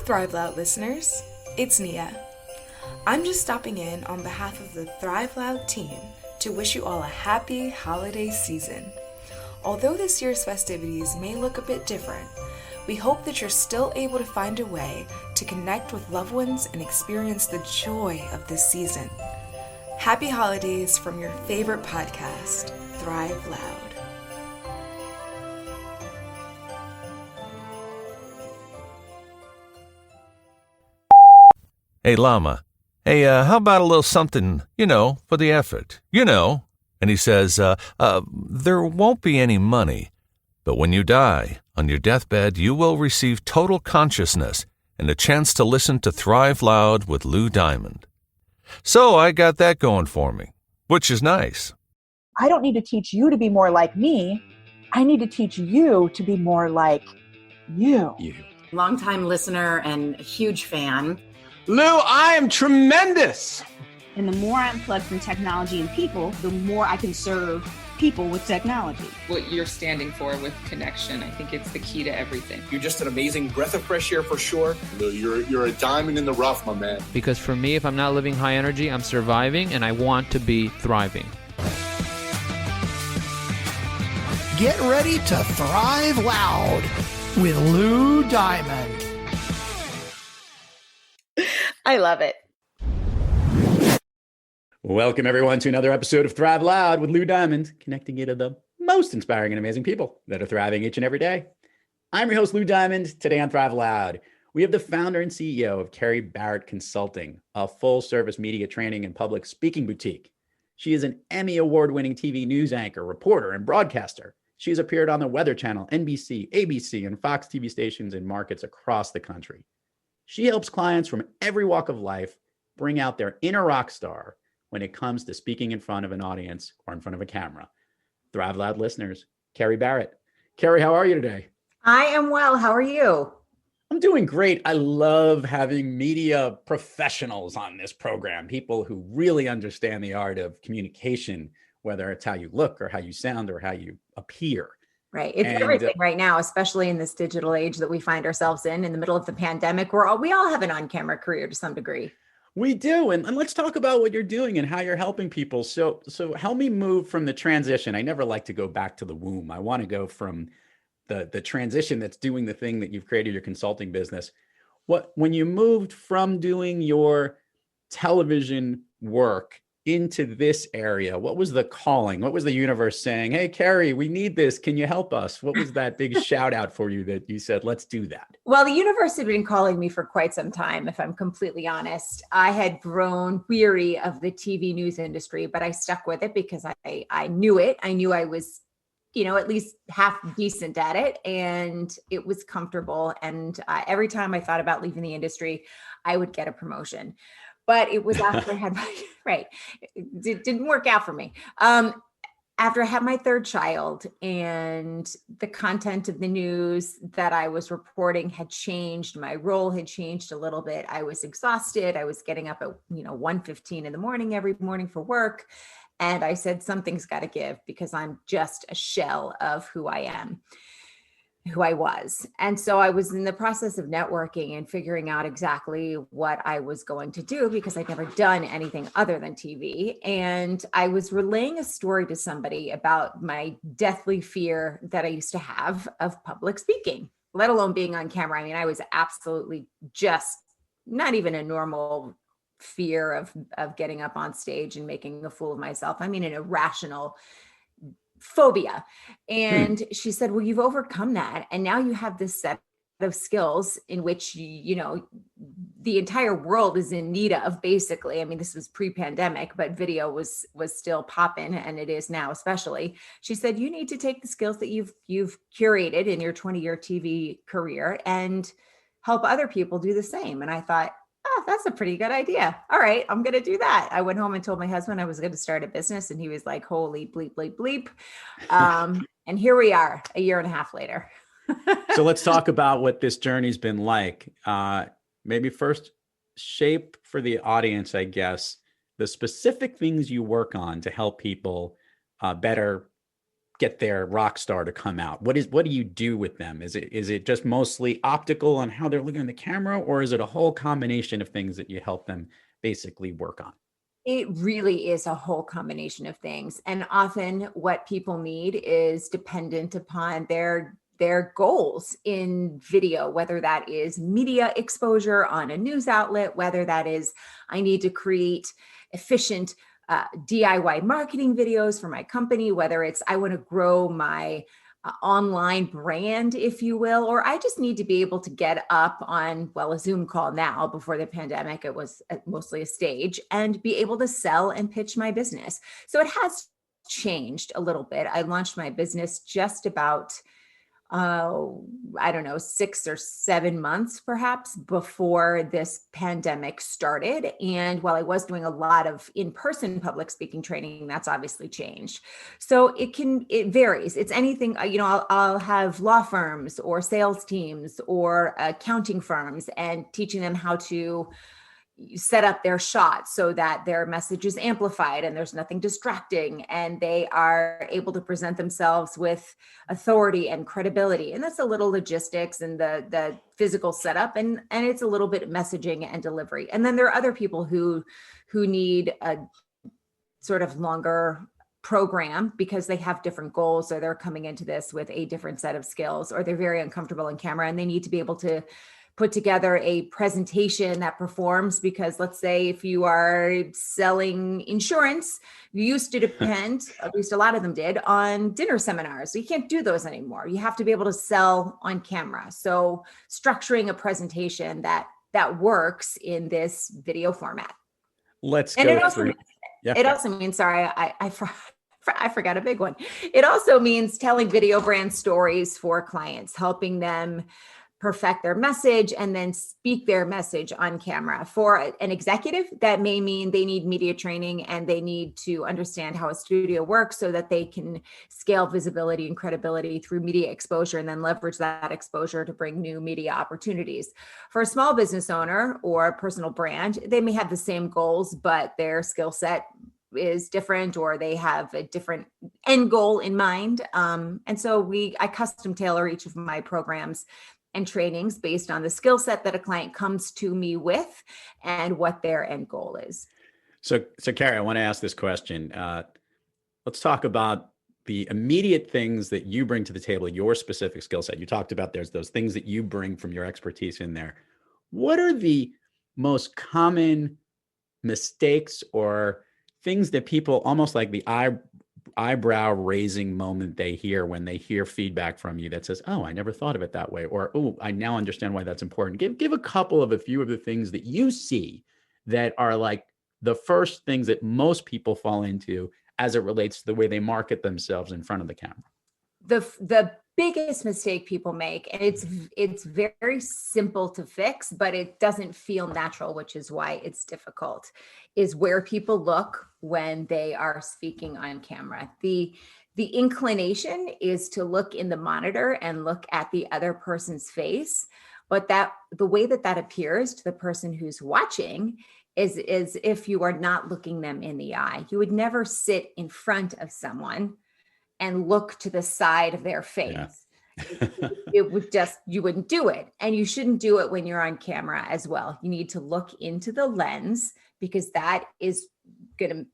Thrive Loud listeners, it's Nia. I'm just stopping in on behalf of the Thrive Loud team to wish you all a happy holiday season. Although this year's festivities may look a bit different, we hope that you're still able to find a way to connect with loved ones and experience the joy of this season. Happy holidays from your favorite podcast, Thrive Loud. Hey, Llama. Hey, how about a little something, for the effort, And he says, there won't be any money, but when you die, on your deathbed, you will receive total consciousness and a chance to listen to Thrive Loud with Lou Diamond. So I got that going for me, which is nice. I don't need to teach you to be more like me. I need to teach you to be more like you. Longtime listener and a huge fan. Lou, I am tremendous. And the more I unplug from technology and people, the more I can serve people with technology. What you're standing for with connection, I think it's the key to everything. You're just an amazing breath of fresh air for sure. Lou, you're a diamond in the rough, my man. Because for me, if I'm not living high energy, I'm surviving and I want to be thriving. Get ready to thrive loud with Lou Diamond. I love it. Welcome, everyone, to another episode of Thrive Loud with Lou Diamond, connecting you to the most inspiring and amazing people that are thriving each and every day. I'm your host, Lou Diamond. Today on Thrive Loud, we have the founder and CEO of Kerry Barrett Consulting, a full-service media training and public speaking boutique. She is an Emmy award-winning TV news anchor, reporter, and broadcaster. She has appeared on the Weather Channel, NBC, ABC, and Fox TV stations in markets across the country. She helps clients from every walk of life bring out their inner rock star when it comes to speaking in front of an audience or in front of a camera. Thrive Loud listeners, Kerry Barrett. Kerry, how are you today? I am well. How are you? I'm doing great. I love having media professionals on this program, people who really understand the art of communication, whether it's how you look or how you sound or how you appear. Right. It's everything right now, especially in this digital age that we find ourselves in the middle of the pandemic. We all have an on-camera career to some degree. We do. And let's talk about what you're doing and how you're helping people. So help me move from the transition. I never like to go back to the womb. I want to go from the transition that's doing the thing that you've created, your consulting business. When you moved from doing your television work into this area, what was the calling? What was the universe saying? Hey, Kerry, we need this. Can you help us? What was that big shout out for you that you said, let's do that? Well, the universe had been calling me for quite some time, if I'm completely honest. I had grown weary of the TV news industry, but I stuck with it because I knew it. I knew I was, at least half decent at it, and it was comfortable. And every time I thought about leaving the industry, I would get a promotion. But it was after I had right. It didn't work out for me. After I had my third child and the content of the news that I was reporting had changed, my role had changed a little bit. I was exhausted. I was getting up at 1:15 in the morning every morning for work. And I said, something's got to give because I'm just a shell of who I am. Who I was. And so I was in the process of networking and figuring out exactly what I was going to do because I'd never done anything other than TV. And I was relaying a story to somebody about my deathly fear that I used to have of public speaking, let alone being on camera. I mean, I was absolutely just not even a normal fear of getting up on stage and making a fool of myself. I mean, an irrational phobia. And she said, well, you've overcome that. And now you have this set of skills in which, the entire world is in need of, basically. I mean, this was pre-pandemic, but video was still popping, and it is now, especially. She said, you need to take the skills that you've curated in your 20-year TV career and help other people do the same. And I thought, that's a pretty good idea. All right, I'm going to do that. I went home and told my husband I was going to start a business, and he was like, holy bleep, bleep, bleep. And here we are a year and a half later. So let's talk about what this journey's been like. Maybe first shape for the audience, I guess, the specific things you work on to help people better get their rock star to come out? What do you do with them? Is it just mostly optical on how they're looking in the camera, or is it a whole combination of things that you help them basically work on? It really is a whole combination of things. And often what people need is dependent upon their goals in video, whether that is media exposure on a news outlet, whether that is I need to create efficient DIY marketing videos for my company, whether it's I want to grow my online brand, if you will, or I just need to be able to get up on, well, a Zoom call now. Before the pandemic, it was mostly a stage, and be able to sell and pitch my business. So it has changed a little bit. I launched my business just about I don't know, 6 or 7 months perhaps before this pandemic started. And while I was doing a lot of in-person public speaking training, that's obviously changed. So it varies. It's anything, I'll have law firms or sales teams or accounting firms and teaching them how to set up their shot so that their message is amplified and there's nothing distracting and they are able to present themselves with authority and credibility. And that's a little logistics and the physical setup, and it's a little bit messaging and delivery. And then there are other people who need a sort of longer program because they have different goals, or they're coming into this with a different set of skills, or they're very uncomfortable in camera and they need to be able to put together a presentation that performs. Because let's say if you are selling insurance, you used to depend, at least a lot of them did, on dinner seminars. So you can't do those anymore. You have to be able to sell on camera. So structuring a presentation that works in this video format. It also means, sorry, I forgot a big one. It also means telling video brand stories for clients, helping them perfect their message and then speak their message on camera. For an executive, that may mean they need media training and they need to understand how a studio works so that they can scale visibility and credibility through media exposure and then leverage that exposure to bring new media opportunities. For a small business owner or a personal brand, they may have the same goals, but their skill set is different, or they have a different end goal in mind. And so I custom tailor each of my programs and trainings based on the skill set that a client comes to me with and what their end goal is. So Kerry, I want to ask this question. Let's talk about the immediate things that you bring to the table, your specific skill set. You talked about there's those things that you bring from your expertise in there. What are the most common mistakes or things that people, almost like the eyebrow raising moment they hear when they hear feedback from you that says, oh, I never thought of it that way, or, oh, I now understand why that's important? Give a few of the things that you see that are like the first things that most people fall into as it relates to the way they market themselves in front of the camera. The biggest mistake people make, and it's very simple to fix, but it doesn't feel natural, which is why it's difficult, is where people look when they are speaking on camera. The inclination is to look in the monitor and look at the other person's face, but the way that appears to the person who's watching is if you are not looking them in the eye. You would never sit in front of someone and look to the side of their face. Yeah. You wouldn't do it. And you shouldn't do it when you're on camera as well. You need to look into the lens, because that is going to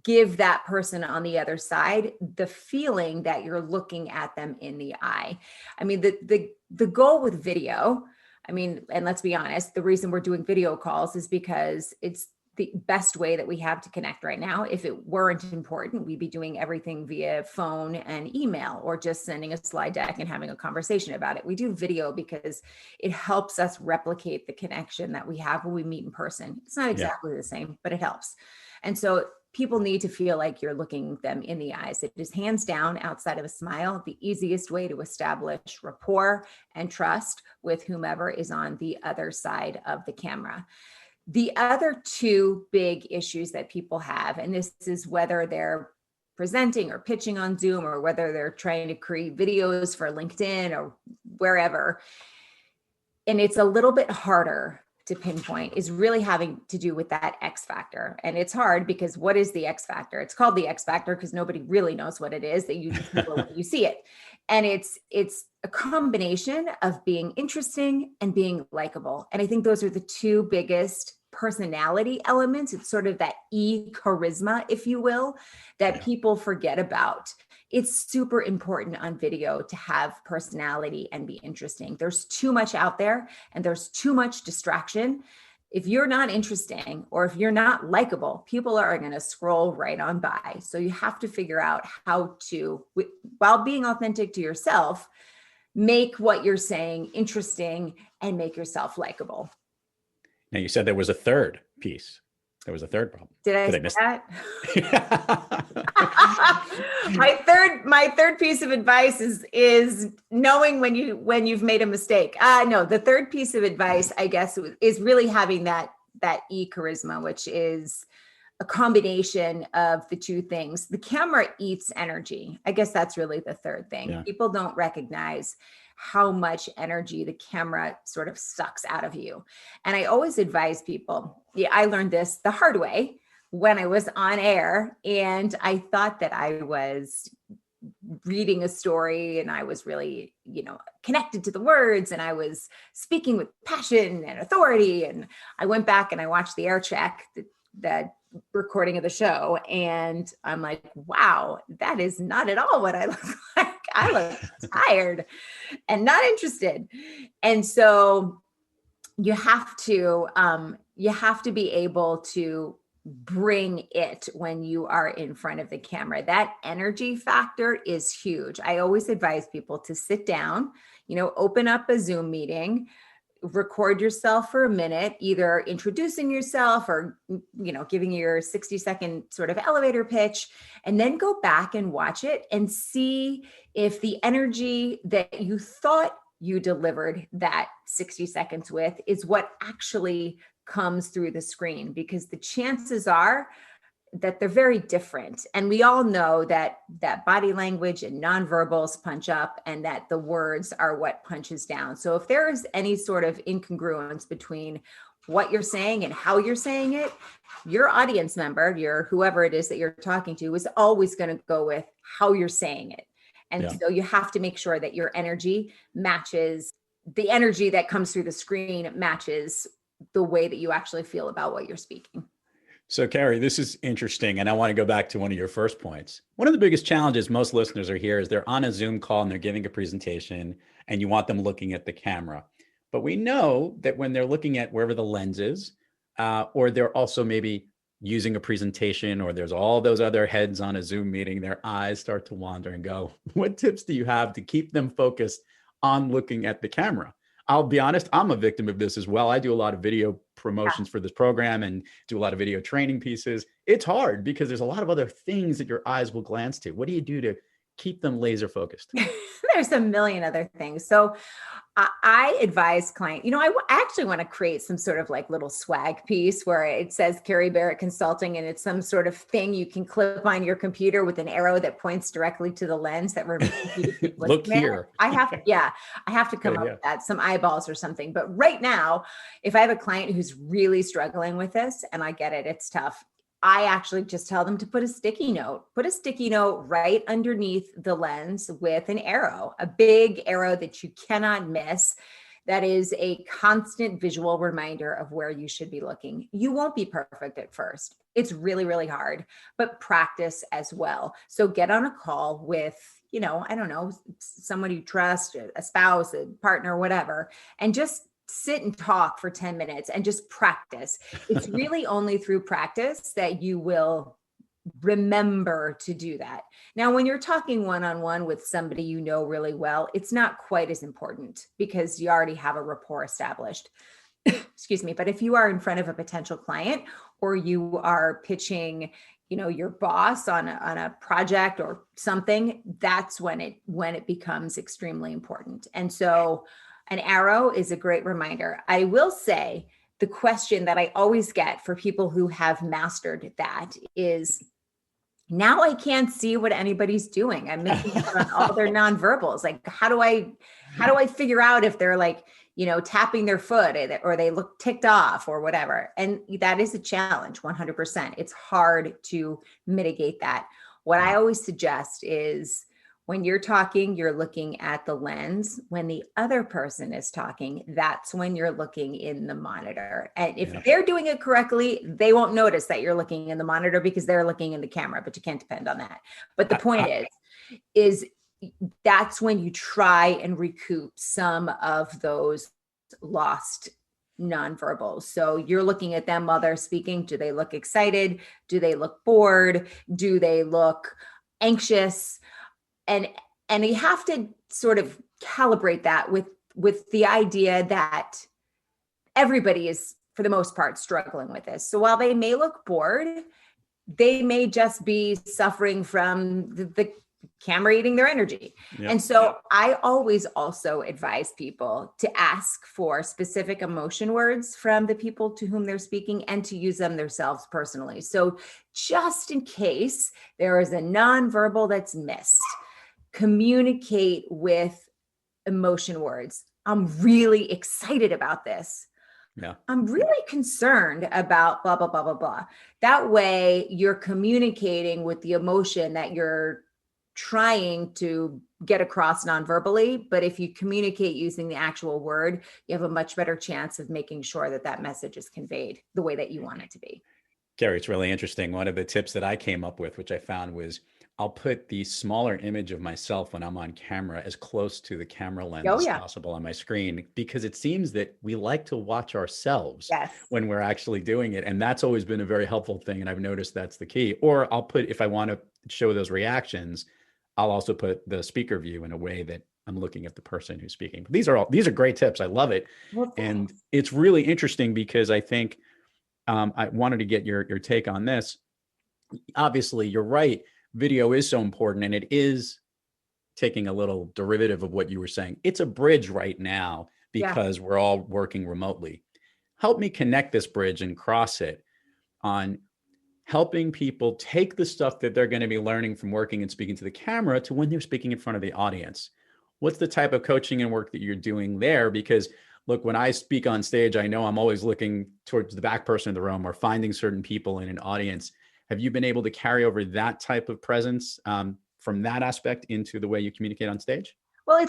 give that person on the other side the feeling that you're looking at them in the eye. I mean, the goal with video, and let's be honest, the reason we're doing video calls is because it's the best way that we have to connect right now. If it weren't important, we'd be doing everything via phone and email, or just sending a slide deck and having a conversation about it. We do video because it helps us replicate the connection that we have when we meet in person. It's not exactly the same, but it helps. And so people need to feel like you're looking them in the eyes. It is hands down, outside of a smile, the easiest way to establish rapport and trust with whomever is on the other side of the camera. The other two big issues that people have, and this is whether they're presenting or pitching on Zoom, or whether they're trying to create videos for LinkedIn or wherever, and it's a little bit harder to pinpoint is really having to do with that X factor. And it's hard because what is the X factor? It's called the X factor because nobody really knows what it is, that you just know when you see it. And it's a combination of being interesting and being likable. And I think those are the two biggest personality elements. It's sort of that charisma, if you will, that people forget about. It's super important on video to have personality and be interesting. There's too much out there and there's too much distraction. If you're not interesting or if you're not likable, people are going to scroll right on by. So you have to figure out how to, while being authentic to yourself, make what you're saying interesting and make yourself likable. Now, you said there was a third piece. There was a third problem. Did I miss that? My third piece of advice is knowing when you've made a mistake. No, the third piece of advice, I guess, is really having that charisma, which is a combination of the two things. The camera eats energy. I guess that's really the third thing. Yeah. People don't recognize how much energy the camera sort of sucks out of you. And I always advise people, I learned this the hard way when I was on air, and I thought that I was reading a story and I was really, connected to the words and I was speaking with passion and authority. And I went back and I watched the air check, the recording of the show, and I'm like, wow, that is not at all what I look like. I look tired and not interested. And so you have to be able to bring it when you are in front of the camera. That energy factor is huge. I always advise people to sit down, open up a Zoom meeting, record yourself for a minute, either introducing yourself or, giving your 60-second sort of elevator pitch, and then go back and watch it and see if the energy that you thought you delivered that 60 seconds with is what actually comes through the screen, because the chances are that they're very different. And we all know that body language and nonverbals punch up and that the words are what punches down. So if there is any sort of incongruence between what you're saying and how you're saying it, your audience member, your whoever it is that you're talking to, is always going to go with how you're saying it. And so you have to make sure that your energy matches, the energy that comes through the screen matches the way that you actually feel about what you're speaking. So, Kerry, this is interesting. And I want to go back to one of your first points. One of the biggest challenges most listeners are here is they're on a Zoom call and they're giving a presentation and you want them looking at the camera. But we know that when they're looking at wherever the lens is, or they're also maybe using a presentation, or there's all those other heads on a Zoom meeting, their eyes start to wander and go. What tips do you have to keep them focused on looking at the camera? I'll be honest, I'm a victim of this as well. I do a lot of video promotions for this program and do a lot of video training pieces. It's hard because there's a lot of other things that your eyes will glance to. What do you do to keep them laser focused? There's a million other things. So I advise clients, I actually want to create some sort of like little swag piece where it says Kerry Barrett Consulting, and it's some sort of thing you can clip on your computer with an arrow that points directly to the lens that reminds you to keep look here. I have to come up with that, some eyeballs or something. But right now, if I have a client who's really struggling with this, and I get it, it's tough, I actually just tell them to put a sticky note right underneath the lens with an arrow, a big arrow that you cannot miss. That is a constant visual reminder of where you should be looking. You won't be perfect at first. It's really, really hard, but practice as well. So get on a call with, someone you trust, a spouse, a partner, whatever, and just sit and talk for 10 minutes and just practice. It's really only through practice that you will remember to do that. Now, when you're talking one-on-one with somebody you know really well, it's not quite as important because you already have a rapport established. Excuse me. But if you are in front of a potential client or you are pitching, your boss on a project or something, that's when it becomes extremely important. And so an arrow is a great reminder. I will say the question that I always get for people who have mastered that is, now I can't see what anybody's doing. I'm missing out on all their nonverbals. Like, how do I figure out if they're like, tapping their foot, or they look ticked off or whatever. And that is a challenge, 100%. It's hard to mitigate that. What I always suggest is when you're talking, you're looking at the lens. When the other person is talking, that's when you're looking in the monitor. And if they're doing it correctly, they won't notice that you're looking in the monitor because they're looking in the camera, but you can't depend on that. But the point is that's when you try and recoup some of those lost nonverbals. So you're looking at them while they're speaking. Do they look excited? Do they look bored? Do they look anxious? And you have to sort of calibrate that with the idea that everybody is, for the most part, struggling with this. So while they may look bored, they may just be suffering from the camera eating their energy. Yep. And so I always also advise people to ask for specific emotion words from the people to whom they're speaking and to use them themselves personally. So just in case there is a nonverbal that's missed, communicate with emotion words. I'm really excited about this. Yeah. I'm really concerned about blah, blah, blah, blah, blah. That way you're communicating with the emotion that you're trying to get across nonverbally. But if you communicate using the actual word, you have a much better chance of making sure that that message is conveyed the way that you want it to be. Kerry, it's really interesting. One of the tips that I came up with, which I found, was I'll put the smaller image of myself when I'm on camera as close to the camera lens as possible on my screen, because it seems that we like to watch ourselves when we're actually doing it. And that's always been a very helpful thing. And I've noticed that's the key. Or I'll put, if I want to show those reactions, I'll also put the speaker view in a way that I'm looking at the person who's speaking. But these are great tips. I love it. And it's really interesting because I think I wanted to get your take on this. Obviously, you're right. Video is so important, and it is taking a little derivative of what you were saying. It's a bridge right now because we're all working remotely. Help me connect this bridge and cross it on helping people take the stuff that they're going to be learning from working and speaking to the camera to when they're speaking in front of the audience. What's the type of coaching and work that you're doing there? Because look, when I speak on stage, I know I'm always looking towards the back person in the room or finding certain people in an audience. Have you been able to carry over that type of presence from that aspect into the way you communicate on stage? Well, it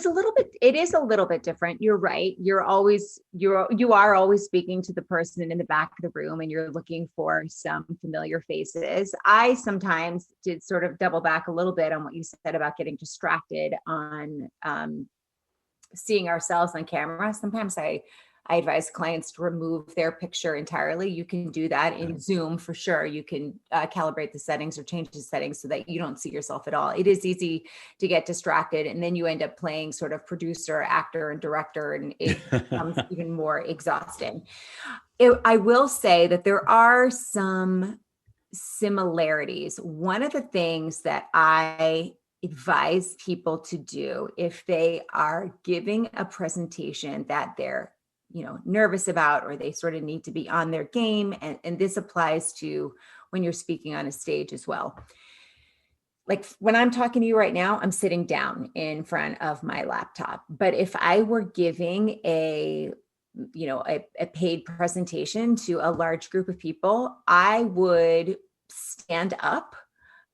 is a little bit different. You're right. You are always speaking to the person in the back of the room and you're looking for some familiar faces. I sometimes did sort of double back a little bit on what you said about getting distracted on seeing ourselves on camera. Sometimes I advise clients to remove their picture entirely. You can do that in Zoom for sure. You can calibrate the settings or change the settings so that you don't see yourself at all. It is easy to get distracted, and then you end up playing sort of producer, actor, and director, and it becomes even more exhausting. I will say that there are some similarities. One of the things that I advise people to do if they are giving a presentation that they're nervous about, or they sort of need to be on their game. And this applies to when you're speaking on a stage as well. Like when I'm talking to you right now, I'm sitting down in front of my laptop. But if I were giving a paid presentation to a large group of people, I would stand up.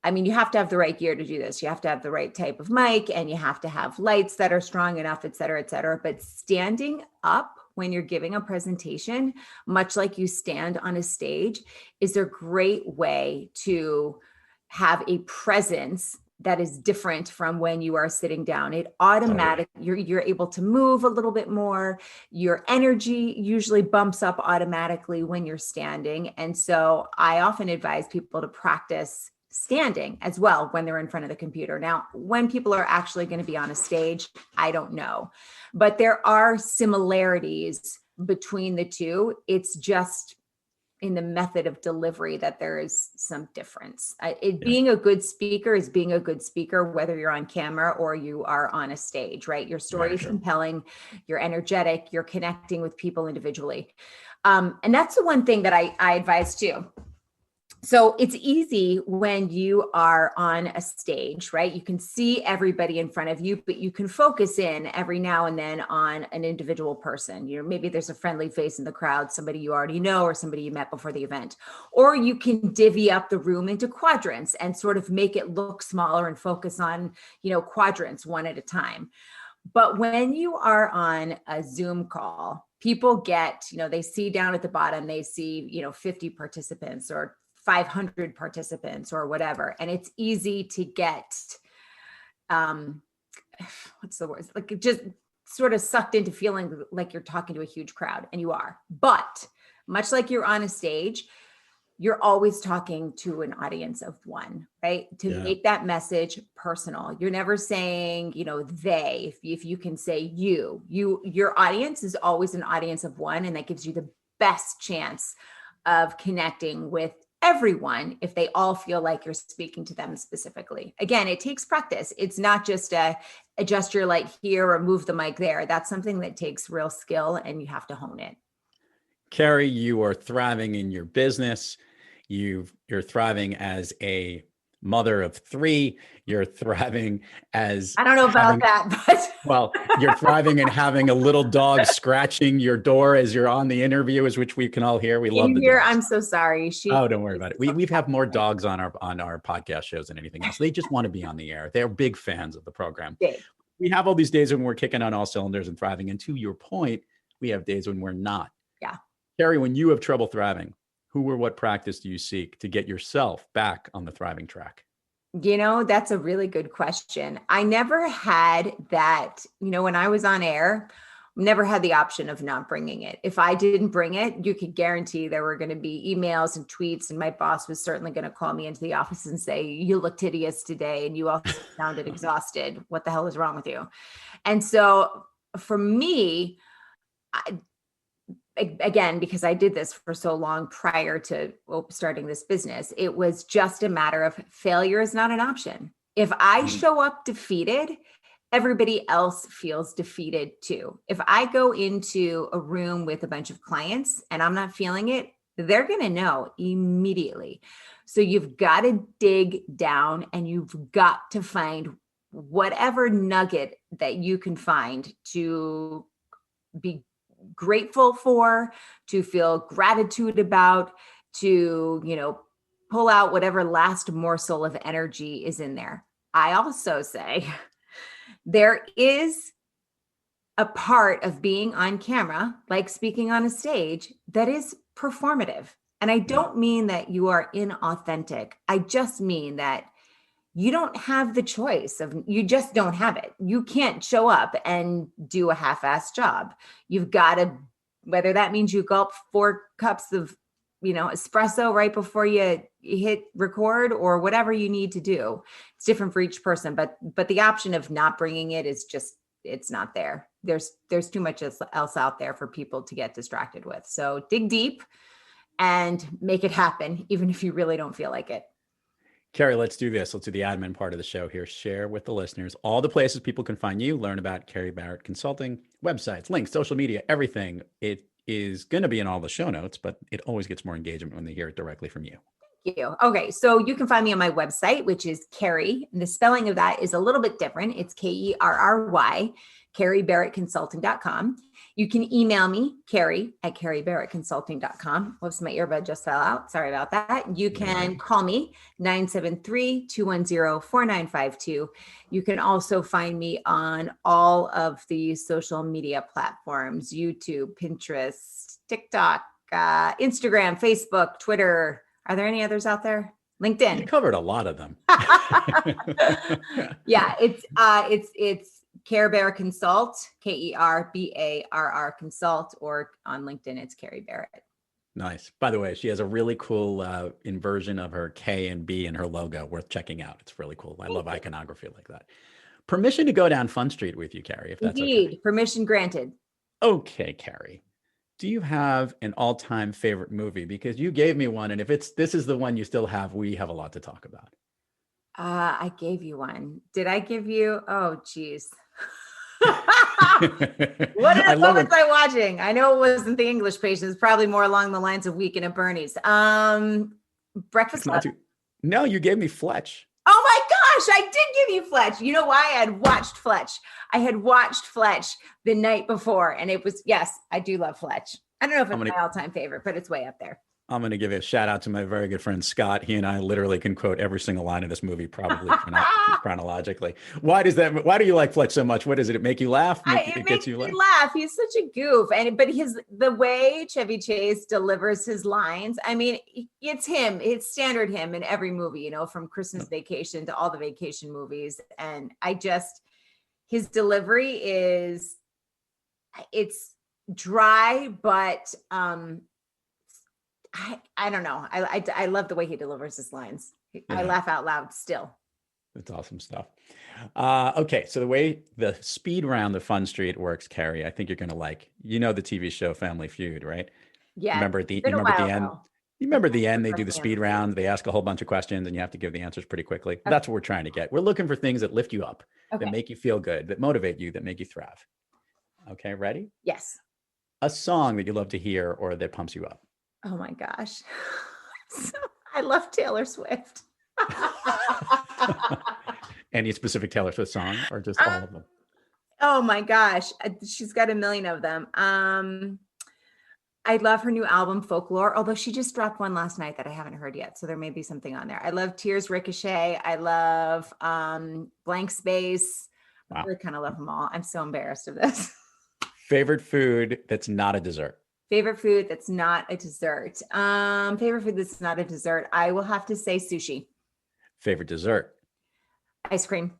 I mean, you have to have the right gear to do this. You have to have the right type of mic, and you have to have lights that are strong enough, et cetera, et cetera. But standing up when you're giving a presentation, much like you stand on a stage, is a great way to have a presence that is different from when you are sitting down. It automatically, you're able to move a little bit more. Your energy usually bumps up automatically when you're standing. And so I often advise people to practice standing as well when they're in front of the computer. Now, when people are actually going to be on a stage, I don't know, but there are similarities between the two. It's just in the method of delivery that there is some difference. Being a good speaker is being a good speaker, whether you're on camera or you are on a stage, right? Your story is compelling, you're energetic, you're connecting with people individually. And that's the one thing that I advise too. So it's easy when you are on a stage, right? You can see everybody in front of you, but you can focus in every now and then on an individual person. Maybe there's a friendly face in the crowd, somebody you already know, or somebody you met before the event. Or you can divvy up the room into quadrants and sort of make it look smaller and focus on, quadrants one at a time. But when you are on a Zoom call, people get, they see down at the bottom, they see, 50 participants or 500 participants or whatever. And it's easy to get, what's the word? Like just sort of sucked into feeling like you're talking to a huge crowd, and you are. But much like you're on a stage, you're always talking to an audience of one, right? To make that message personal. You're never saying, they, if you can say your audience is always an audience of one. And that gives you the best chance of connecting with everyone if they all feel like you're speaking to them specifically. Again, it takes practice. It's not just adjust your light here or move the mic there. That's something that takes real skill, and you have to hone it. Kerry, you are thriving in your business. You're thriving as a mother of 3. You're thriving as I don't know about that, but well, you're thriving and having a little dog scratching your door as you're on the interview, which we can all hear. We love the dogs. I'm so sorry. Oh, don't worry about it. We've had more dogs on our podcast shows than anything else. They just want to be on the air. They're big fans of the program. We have all these days when we're kicking on all cylinders and thriving. And to your point, we have days when we're not. Yeah. Kerry, when you have trouble thriving, who or what practice do you seek to get yourself back on the thriving track? That's a really good question. I never had that, when I was on air, never had the option of not bringing it. If I didn't bring it, you could guarantee there were going to be emails and tweets, and my boss was certainly going to call me into the office and say, you looked hideous today and you also sounded exhausted. What the hell is wrong with you? And so for me, again, because I did this for so long prior to starting this business, it was just a matter of failure is not an option. If I show up defeated, everybody else feels defeated too. If I go into a room with a bunch of clients and I'm not feeling it, they're going to know immediately. So you've got to dig down and you've got to find whatever nugget that you can find to be grateful for, to feel gratitude about, to, pull out whatever last morsel of energy is in there. I also say there is a part of being on camera, like speaking on a stage, that is performative. And I don't mean that you are inauthentic. I just mean that you don't have the choice you just don't have it. You can't show up and do a half-assed job. You've got to, whether that means you gulp 4 cups of, espresso right before you hit record or whatever you need to do. It's different for each person, but the option of not bringing it is just, it's not there. There's too much else out there for people to get distracted with. So dig deep and make it happen, even if you really don't feel like it. Kerry, let's do this. Let's do the admin part of the show here. Share with the listeners all the places people can find you, learn about Kerry Barrett Consulting, websites, links, social media, everything. It is going to be in all the show notes, but it always gets more engagement when they hear it directly from you. Thank you. Okay, so you can find me on my website, which is Kerry. And the spelling of that is a little bit different. It's Kerry, KerryBarrettConsulting.com. You can email me, Kerry, at KerryBarrettConsulting.com. Whoops, my earbud just fell out. Sorry about that. You can call me, 973-210-4952. You can also find me on all of the social media platforms, YouTube, Pinterest, TikTok, Instagram, Facebook, Twitter. Are there any others out there? LinkedIn. You covered a lot of them. Yeah, it's Kerry Barrett Consult, KerBarr Consult, or on LinkedIn, it's Kerry Barrett. Nice. By the way, she has a really cool inversion of her K and B in her logo worth checking out. It's really cool. I love iconography like that. Permission to go down Fun Street with you, Kerry, if that's Indeed. okay. Permission granted. Okay, Kerry. Do you have an all-time favorite movie? Because you gave me one, and if this is the one you still have, we have a lot to talk about. I gave you one. Did I give you? Oh, geez. What was I watching? I know it wasn't The English Patient. It's probably more along the lines of Weekend at Bernie's. Breakfast Club. No, you gave me Fletch. Oh my gosh, I did give you Fletch. You know why? I had watched Fletch the night before, and it was, yes, I do love Fletch. I don't know if it's my all-time favorite, but it's way up there. I'm going to give a shout out to my very good friend Scott. He and I literally can quote every single line of this movie, probably chronologically. Why do you like Fletch so much? What is it? It make you laugh? It makes me laugh. He's such a goof. But the way Chevy Chase delivers his lines, I mean, it's him. It's standard him in every movie, from Christmas Vacation to all the vacation movies. And his delivery it's dry, but I don't know. I love the way he delivers his lines. Yeah. I laugh out loud still. That's awesome stuff. Okay, so the way the speed round of Fun Street works, Kerry, I think you're going to like. The TV show Family Feud, right? Yeah. Remember at the end? You remember the end? They do the speed round. They ask a whole bunch of questions, and you have to give the answers pretty quickly. Okay. That's what we're trying to get. We're looking for things that lift you up, that make you feel good, that motivate you, that make you thrive. Okay, ready? Yes. A song that you love to hear or that pumps you up. Oh my gosh. I love Taylor Swift. Any specific Taylor Swift song or just all of them? Oh my gosh. She's got a million of them. I love her new album, Folklore, although she just dropped one last night that I haven't heard yet. So there may be something on there. I love Tears Ricochet. I love Blank Space. Wow. I really kind of love them all. I'm so embarrassed of this. Favorite food that's not a dessert? Favorite food that's not a dessert. Favorite food that's not a dessert. I will have to say sushi. Favorite dessert? Ice cream.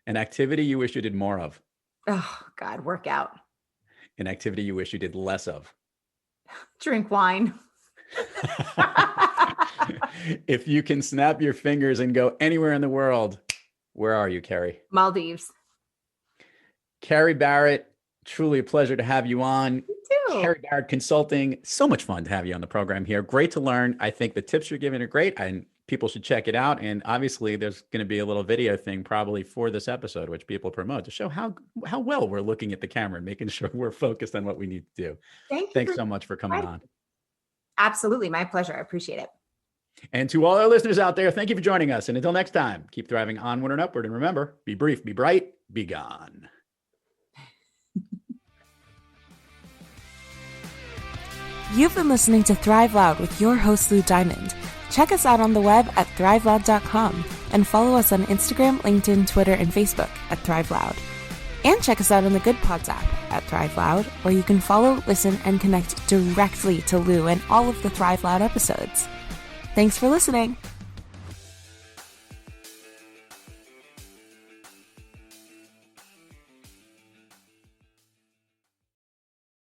An activity you wish you did more of? Oh, God, workout. An activity you wish you did less of? Drink wine. If you can snap your fingers and go anywhere in the world, where are you, Kerry? Maldives. Kerry Barrett, truly a pleasure to have you on. You too. Kerry Barrett Consulting. So much fun to have you on the program here. Great to learn. I think the tips you're giving are great, and people should check it out. And obviously, there's going to be a little video thing probably for this episode, which people promote to show how well we're looking at the camera and making sure we're focused on what we need to do. Thanks so much for coming on. Absolutely. My pleasure. I appreciate it. And to all our listeners out there, thank you for joining us. And until next time, keep thriving onward and upward. And remember, be brief, be bright, be gone. You've been listening to Thrive Loud with your host, Lou Diamond. Check us out on the web at thriveloud.com and follow us on Instagram, LinkedIn, Twitter, and Facebook at Thrive Loud. And check us out on the Good Pods app at Thrive Loud, where you can follow, listen, and connect directly to Lou and all of the Thrive Loud episodes. Thanks for listening.